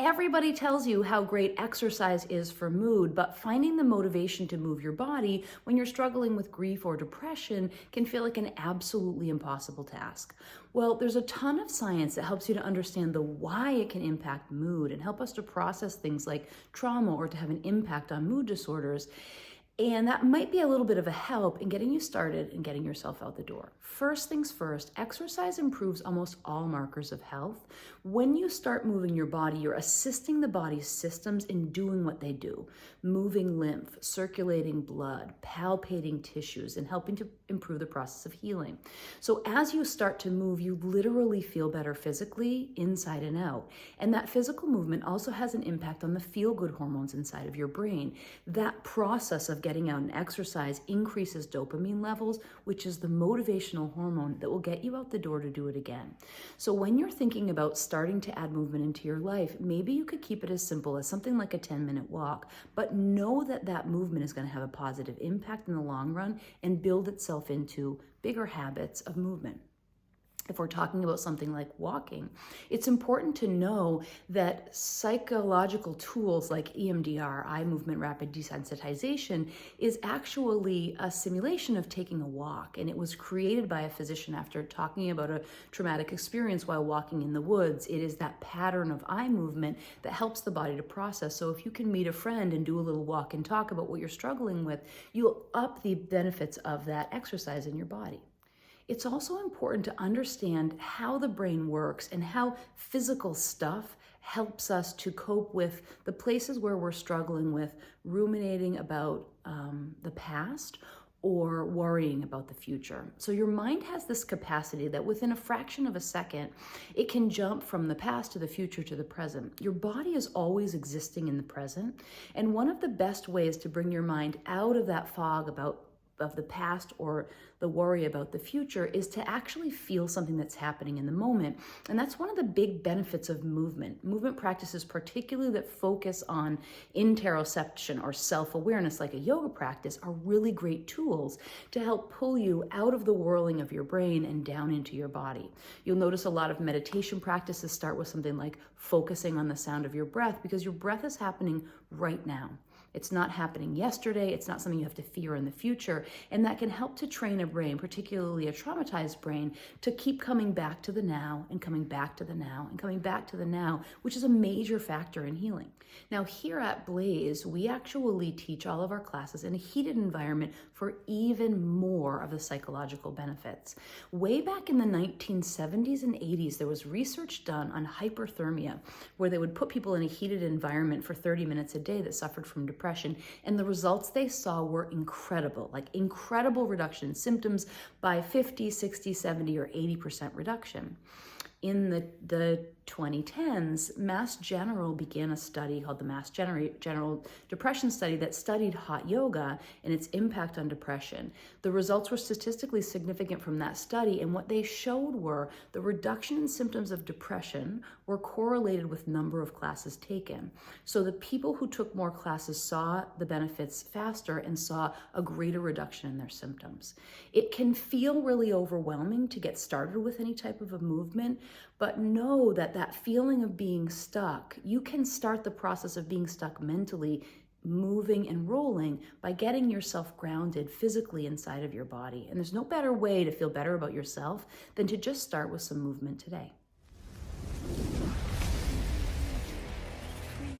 Everybody tells you how great exercise is for mood, but finding the motivation to move your body when you're struggling with grief or depression can feel like an absolutely impossible task. Well, there's a ton of science that helps you to understand the why it can impact mood and help us to process things like trauma or to have an impact on mood disorders. And that might be a little bit of a help in getting you started and getting yourself out the door. First things first, exercise improves almost all markers of health. When you start moving your body, you're assisting the body's systems in doing what they do, moving lymph, circulating blood, palpating tissues, and helping to improve the process of healing. So as you start to move, you literally feel better physically, inside and out. And that physical movement also has an impact on the feel-good hormones inside of your brain. That process of getting out and exercise increases dopamine levels, which is the motivational hormone that will get you out the door to do it again. So when you're thinking about starting to add movement into your life, maybe you could keep it as simple as something like a 10-minute walk, but know that that movement is going to have a positive impact in the long run and build itself into bigger habits of movement. If we're talking about something like walking, it's important to know that psychological tools like EMDR, eye movement rapid desensitization, is actually a simulation of taking a walk. And it was created by a physician after talking about a traumatic experience while walking in the woods. It is that pattern of eye movement that helps the body to process. So if you can meet a friend and do a little walk and talk about what you're struggling with, you'll up the benefits of that exercise in your body. It's also important to understand how the brain works and how physical stuff helps us to cope with the places where we're struggling with ruminating about the past or worrying about the future. So your mind has this capacity that within a fraction of a second, it can jump from the past to the future to the present. Your body is always existing in the present. And one of the best ways to bring your mind out of that fog of the past or the worry about the future is to actually feel something that's happening in the moment. And that's one of the big benefits of movement. Movement practices, particularly that focus on interoception or self-awareness, like a yoga practice, are really great tools to help pull you out of the whirling of your brain and down into your body. You'll notice a lot of meditation practices start with something like focusing on the sound of your breath, because your breath is happening right now. It's not happening yesterday. It's not something you have to fear in the future. And that can help to train a brain, particularly a traumatized brain, to keep coming back to the now and coming back to the now and coming back to the now, which is a major factor in healing. Now, here at Blaze, we actually teach all of our classes in a heated environment for even more of the psychological benefits. Way back in the 1970s and 80s, there was research done on hyperthermia, where they would put people in a heated environment for 30 minutes a day that suffered from depression. And the results they saw were incredible, like incredible reduction in symptoms by 50, 60, 70, or 80% reduction. In the 2010s, Mass General began a study called the Mass General Depression Study that studied hot yoga and its impact on depression. The results were statistically significant from that study, and what they showed were the reduction in symptoms of depression were correlated with number of classes taken. So the people who took more classes saw the benefits faster and saw a greater reduction in their symptoms. It can feel really overwhelming to get started with any type of a movement, but know that that feeling of being stuck, you can start the process of being stuck mentally, moving and rolling by getting yourself grounded physically inside of your body. And there's no better way to feel better about yourself than to just start with some movement today.